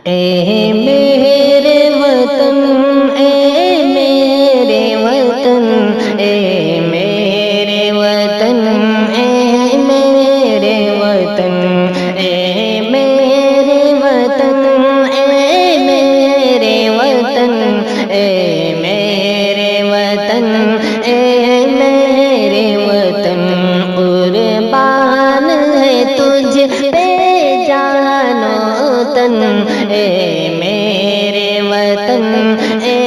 اے میرے وطن، اے میرے وطن، اے میرے وطن، اے میرے وطن، اے میرے وطن، اے میرے وطن، اے میرے وطن، اے میرے وطن، قربان ہے تجھ پہ جان و تن، اے میرے وطن، اے